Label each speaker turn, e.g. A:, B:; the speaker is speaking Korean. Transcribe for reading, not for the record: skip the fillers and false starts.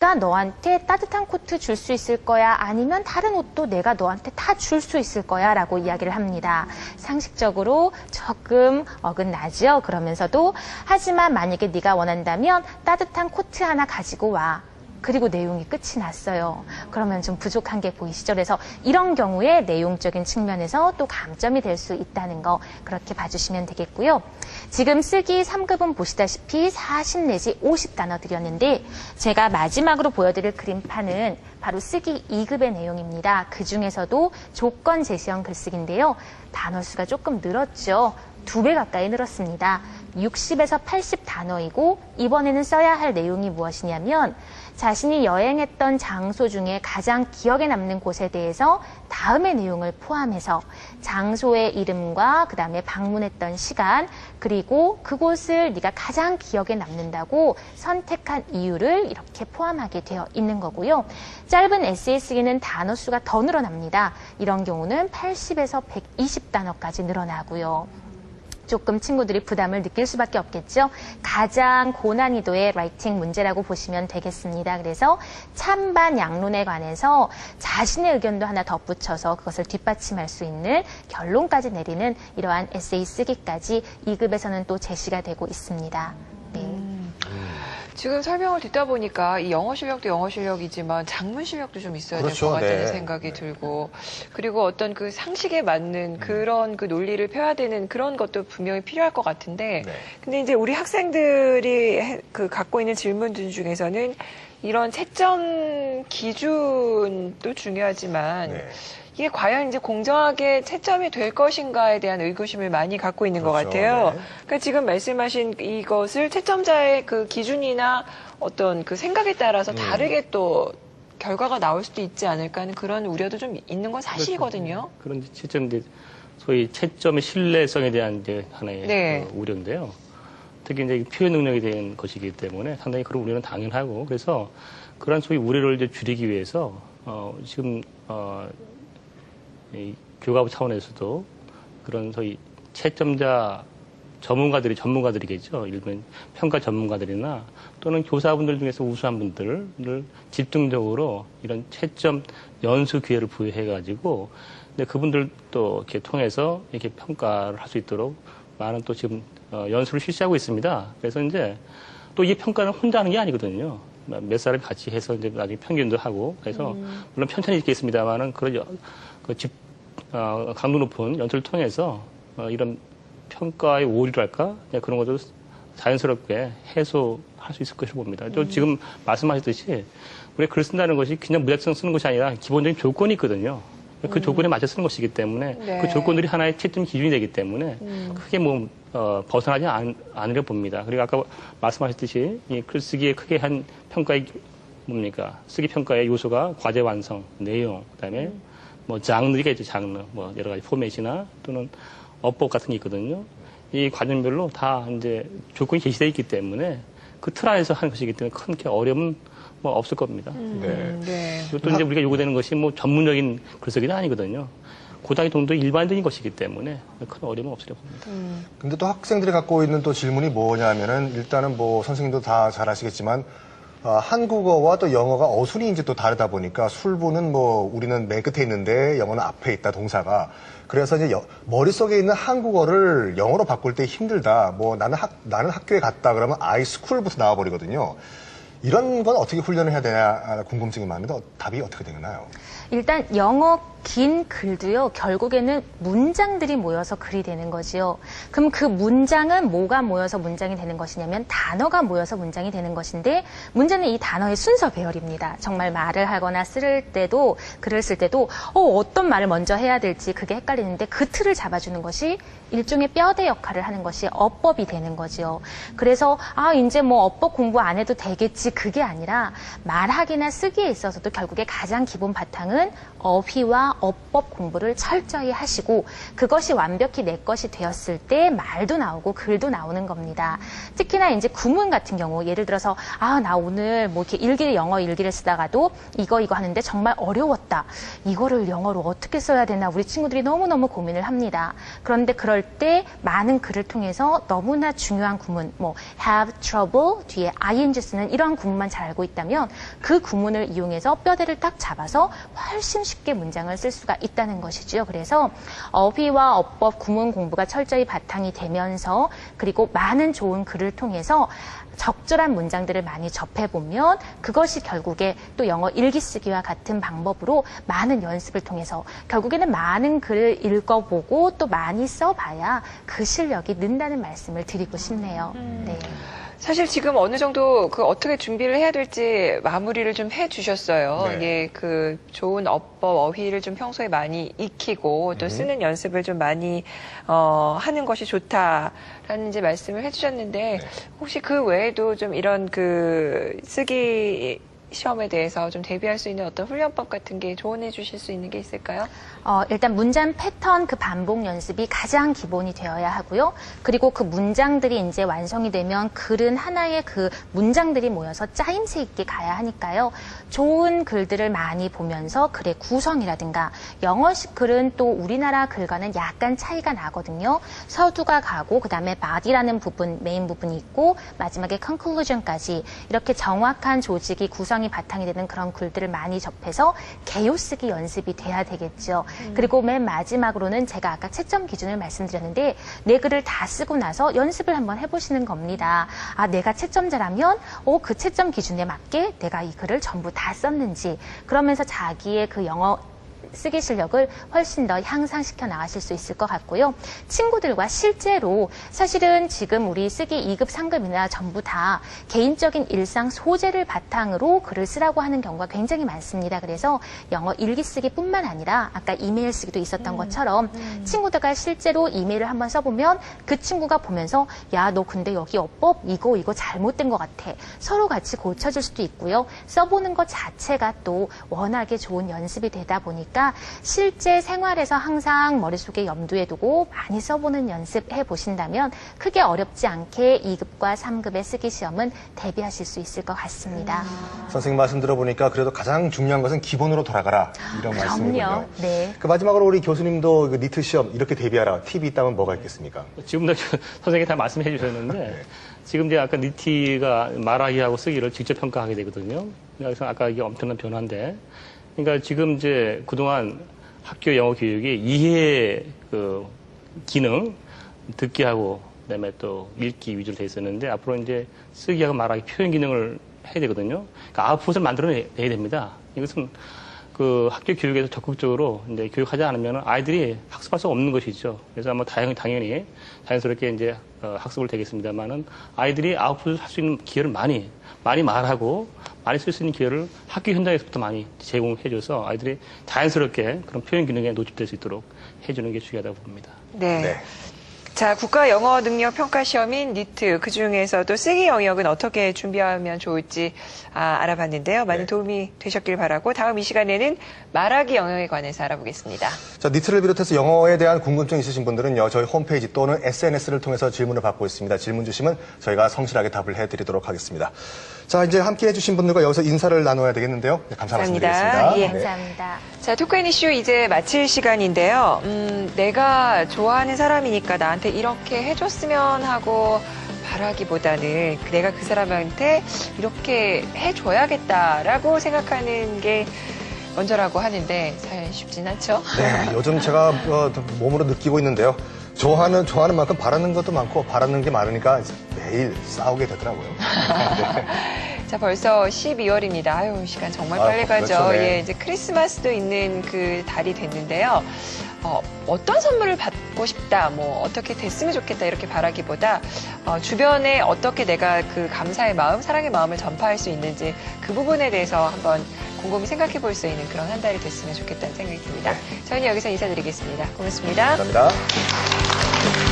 A: 내가 너한테 따뜻한 코트 줄 수 있을 거야? 아니면 다른 옷도 내가 너한테 다 줄 수 있을 거야? 라고 이야기를 합니다. 상식적으로 조금 어긋나죠? 그러면서도 하지만 만약에 네가 원한다면 따뜻한 코트 하나 가지고 와. 그리고 내용이 끝이 났어요. 그러면 좀 부족한 게 보이시죠? 그래서 이런 경우에 내용적인 측면에서 또 감점이 될 수 있다는 거 그렇게 봐주시면 되겠고요. 지금 쓰기 3급은 보시다시피 40 내지 50단어 드렸는데 제가 마지막으로 보여드릴 그림판은 바로 쓰기 2급의 내용입니다. 그중에서도 조건 제시형 글쓰기인데요. 단어 수가 조금 늘었죠. 2배 가까이 늘었습니다. 60에서 80 단어이고 이번에는 써야 할 내용이 무엇이냐면 자신이 여행했던 장소 중에 가장 기억에 남는 곳에 대해서 다음의 내용을 포함해서 장소의 이름과 그다음에 방문했던 시간 그리고 그곳을 네가 가장 기억에 남는다고 선택한 이유를 이렇게 포함하게 되어 있는 거고요. 짧은 에세이 쓰기는 단어 수가 더 늘어납니다. 이런 경우는 80에서 120단어까지 늘어나고요. 조금 친구들이 부담을 느낄 수밖에 없겠죠. 가장 고난이도의 라이팅 문제라고 보시면 되겠습니다. 그래서 찬반 양론에 관해서 자신의 의견도 하나 덧붙여서 그것을 뒷받침할 수 있는 결론까지 내리는 이러한 에세이 쓰기까지 2급에서는 또 제시가 되고 있습니다. 네.
B: 지금 설명을 듣다 보니까 이 영어 실력도 영어 실력이지만 장문 실력도 좀 있어야 될
C: 그렇죠.
B: 것 같다는
C: 네.
B: 생각이 들고 그리고 어떤 그 상식에 맞는 그런 그 논리를 펴야 되는 그런 것도 분명히 필요할 것 같은데
C: 네.
B: 근데 이제 우리 학생들이 그 갖고 있는 질문들 중에서는 이런 채점 기준도 중요하지만
C: 네.
B: 이게 과연 이제 공정하게 채점이 될 것인가에 대한 의구심을 많이 갖고 있는 것
C: 그렇죠.
B: 같아요.
C: 네.
B: 그러니까 지금 말씀하신 이것을 채점자의 그 기준이나 어떤 그 생각에 따라서 다르게 또 결과가 나올 수도 있지 않을까 하는 그런 우려도 좀 있는 건 사실이거든요.
D: 그런 채점, 소위 채점의 신뢰성에 대한 이제 하나의
B: 네.
D: 우려인데요. 특히 이제 표현 능력에 대한 것이기 때문에 상당히 그런 우려는 당연하고 그래서 그런 소위 우려를 이제 줄이기 위해서 지금 이 교과부 차원에서도 그런 소위 채점자 전문가들이겠죠. 일반 평가 전문가들이나 또는 교사분들 중에서 우수한 분들을 집중적으로 이런 채점 연수 기회를 부여해가지고 그분들도 이렇게 통해서 이렇게 평가를 할 수 있도록 많은 또 지금 연수를 실시하고 있습니다. 그래서 이제 또 이 평가는 혼자 하는 게 아니거든요. 몇 사람이 같이 해서 이제 나중에 평균도 하고 그래서 물론 편차는 있겠습니다만은 그런 강도 높은 연수를 통해서 이런 평가의 오류랄까 그런 것도 자연스럽게 해소할 수 있을 것이라고 봅니다. 또 지금 말씀하셨듯이 우리가 글 쓴다는 것이 그냥 무작정 쓰는 것이 아니라 기본적인 조건이 있거든요. 그 조건에 맞춰 쓰는 것이기 때문에
B: 네.
D: 그 조건들이 하나의 채점 기준이 되기 때문에 크게 벗어나지 않으려 봅니다. 그리고 아까 말씀하셨듯이 이 글쓰기에 크게 한 평가의 쓰기 평가의 요소가 과제 완성, 내용, 그다음에 장르가 있죠, 장르. 여러 가지 포맷이나 또는 어법 같은 게 있거든요. 이 과정별로 다 이제 조건이 제시되어 있기 때문에 그 틀 안에서 하는 것이기 때문에 큰 어려움은 없을 겁니다.
C: 네.
B: 네.
D: 또 이제 우리가 요구되는 것이 전문적인 글쓰기는 아니거든요. 고등학교 정도 일반적인 것이기 때문에 큰 어려움은 없으려고 봅니다.
C: 근데 또 학생들이 갖고 있는 또 질문이 뭐냐면은 일단은 선생님도 다 잘 아시겠지만 한국어와 또 영어가 어순이 이제 또 다르다 보니까 술부는 우리는 맨 끝에 있는데 영어는 앞에 있다 동사가 그래서 이제 머릿속에 있는 한국어를 영어로 바꿀 때 힘들다. 나는 학교에 갔다 그러면 I school부터 나와버리거든요. 이런 건 어떻게 훈련을 해야 되냐 궁금증이 많은데 답이 어떻게 되나요?
A: 일단 영어 긴 글도요, 결국에는 문장들이 모여서 글이 되는 거지요. 그럼 그 문장은 뭐가 모여서 문장이 되는 것이냐면 단어가 모여서 문장이 되는 것인데 문제는 이 단어의 순서 배열입니다. 정말 말을 하거나 글을 쓸 때도 어떤 말을 먼저 해야 될지 그게 헷갈리는데 그 틀을 잡아주는 것이 일종의 뼈대 역할을 하는 것이 어법이 되는 거지요. 그래서 이제 어법 공부 안 해도 되겠지 그게 아니라 말하기나 쓰기에 있어서도 결국에 가장 기본 바탕은 어휘와 어휘와 어법 공부를 철저히 하시고 그것이 완벽히 내 것이 되었을 때 말도 나오고 글도 나오는 겁니다. 특히나 이제 구문 같은 경우 예를 들어서 나 오늘 뭐 이렇게 영어 일기를 쓰다가도 이거 하는데 정말 어려웠다. 이거를 영어로 어떻게 써야 되나 우리 친구들이 너무너무 고민을 합니다. 그런데 그럴 때 많은 글을 통해서 너무나 중요한 구문 뭐 have trouble 뒤에 ing 쓰는 이런 구문만 잘 알고 있다면 그 구문을 이용해서 뼈대를 딱 잡아서 훨씬 쉽게 문장을 쓸 수가 있다는 것이죠. 그래서 어휘와 어법 구문 공부가 철저히 바탕이 되면서 그리고 많은 좋은 글을 통해서 적절한 문장들을 많이 접해보면 그것이 결국에 또 영어 일기 쓰기와 같은 방법으로 많은 연습을 통해서 결국에는 많은 글을 읽어보고 또 많이 써봐야 그 실력이 는다는 말씀을 드리고 싶네요. 네.
B: 사실 지금 어느 정도 그 어떻게 준비를 해야 될지 마무리를 좀 해주셨어요.
C: 네.
B: 예, 그 좋은 어법, 어휘를 좀 평소에 많이 익히고 또 쓰는 연습을 좀 많이 하는 것이 좋다라는 이제 말씀을 해주셨는데 혹시 그 외에도 좀 이런 그 쓰기 시험에 대해서 좀 대비할 수 있는 어떤 훈련법 같은 게 조언해 주실 수 있는 게 있을까요?
A: 일단 문장 패턴 그 반복 연습이 가장 기본이 되어야 하고요. 그리고 그 문장들이 이제 완성이 되면 글은 하나의 그 문장들이 모여서 짜임새 있게 가야 하니까요. 좋은 글들을 많이 보면서 글의 구성이라든가 영어식 글은 또 우리나라 글과는 약간 차이가 나거든요. 서두가 가고 그다음에 body라는 부분, 메인 부분이 있고 마지막에 conclusion까지 이렇게 정확한 조직이 구성이 바탕이 되는 그런 글들을 많이 접해서 개요쓰기 연습이 돼야 되겠죠. 그리고 맨 마지막으로는 제가 아까 채점 기준을 말씀드렸는데 내 글을 다 쓰고 나서 연습을 한번 해보시는 겁니다. 내가 채점자라면 그 채점 기준에 맞게 내가 이 글을 전부 다 썼는지 그러면서 자기의 그 영어 쓰기 실력을 훨씬 더 향상시켜 나가실 수 있을 것 같고요. 친구들과 실제로 사실은 지금 우리 쓰기 2급, 3급이나 전부 다 개인적인 일상 소재를 바탕으로 글을 쓰라고 하는 경우가 굉장히 많습니다. 그래서 영어 일기 쓰기뿐만 아니라 아까 이메일 쓰기도 있었던 것처럼 친구들과 실제로 이메일을 한번 써보면 그 친구가 보면서 야, 너 근데 여기 어법 이거 잘못된 것 같아. 서로 같이 고쳐줄 수도 있고요. 써보는 것 자체가 또 워낙에 좋은 연습이 되다 보니까 실제 생활에서 항상 머릿속에 염두에 두고 많이 써보는 연습해 보신다면 크게 어렵지 않게 2급과 3급의 쓰기 시험은 대비하실 수 있을 것 같습니다.
C: 선생님 말씀 들어보니까 그래도 가장 중요한 것은 기본으로 돌아가라 이런 말씀이군요.
A: 그럼요. 네.
C: 그 마지막으로 우리 교수님도 그 니트 시험 이렇게 대비하라 팁이 있다면 뭐가 있겠습니까?
D: 지금도 선생님이 다 말씀해 주셨는데 지금 이제 아까 니티가 말하기하고 쓰기를 직접 평가하게 되거든요. 그래서 아까 이게 엄청난 변화인데 그러니까 지금 이제 그동안 학교 영어 교육이 이해 그 기능, 듣기하고 그다음에 또 읽기 위주로 돼 있었는데 앞으로 이제 쓰기하고 말하기 표현 기능을 해야 되거든요. 그러니까 아웃풋을 만들어내야 됩니다. 이것은 그 학교 교육에서 적극적으로 이제 교육하지 않으면 아이들이 학습할 수 없는 것이죠. 그래서 아마 당연히 자연스럽게 이제 학습을 되겠습니다만은 아이들이 아웃풋을 할 수 있는 기회를 많이 말하고 많이 쓸 수 있는 기회를 학교 현장에서부터 많이 제공해줘서 아이들이 자연스럽게 그런 표현 기능에 노출될 수 있도록 해주는 게 중요하다고 봅니다.
B: 네. 자, 국가 영어 능력 평가 시험인 니트, 그 중에서도 쓰기 영역은 어떻게 준비하면 좋을지 알아봤는데요. 많은 도움이 되셨길 바라고 다음 이 시간에는 말하기 영역에 관해서 알아보겠습니다.
C: 자, 니트를 비롯해서 영어에 대한 궁금증 있으신 분들은요, 저희 홈페이지 또는 SNS를 통해서 질문을 받고 있습니다. 질문 주시면 저희가 성실하게 답을 해드리도록 하겠습니다. 자, 이제 함께 해주신 분들과 여기서 인사를 나눠야 되겠는데요. 네, 감사 말씀드리겠습니다.
B: 예.
A: 감사합니다.
B: 자, 토크앤 이슈 이제 마칠 시간인데요. 내가 좋아하는 사람이니까 나한테 이렇게 해줬으면 하고 바라기보다는 내가 그 사람한테 이렇게 해줘야겠다라고 생각하는 게 먼저라고 하는데 사실 쉽진 않죠.
C: 네, 요즘 제가 몸으로 느끼고 있는데요. 좋아하는 만큼 바라는 것도 많고 바라는 게 많으니까 매일 싸우게 되더라고요. 네.
B: 자, 벌써 12월입니다. 아유, 시간 정말 빨리 가죠.
C: 그렇죠, 네.
B: 예, 이제 크리스마스도 있는 그 달이 됐는데요. 어떤 선물을 받고 싶다, 뭐, 어떻게 됐으면 좋겠다, 이렇게 바라기보다, 주변에 어떻게 내가 그 감사의 마음, 사랑의 마음을 전파할 수 있는지 그 부분에 대해서 한번 곰곰이 생각해 볼 수 있는 그런 한 달이 됐으면 좋겠다는 생각이 듭니다. 저희는 여기서 인사드리겠습니다. 고맙습니다.
C: 감사합니다.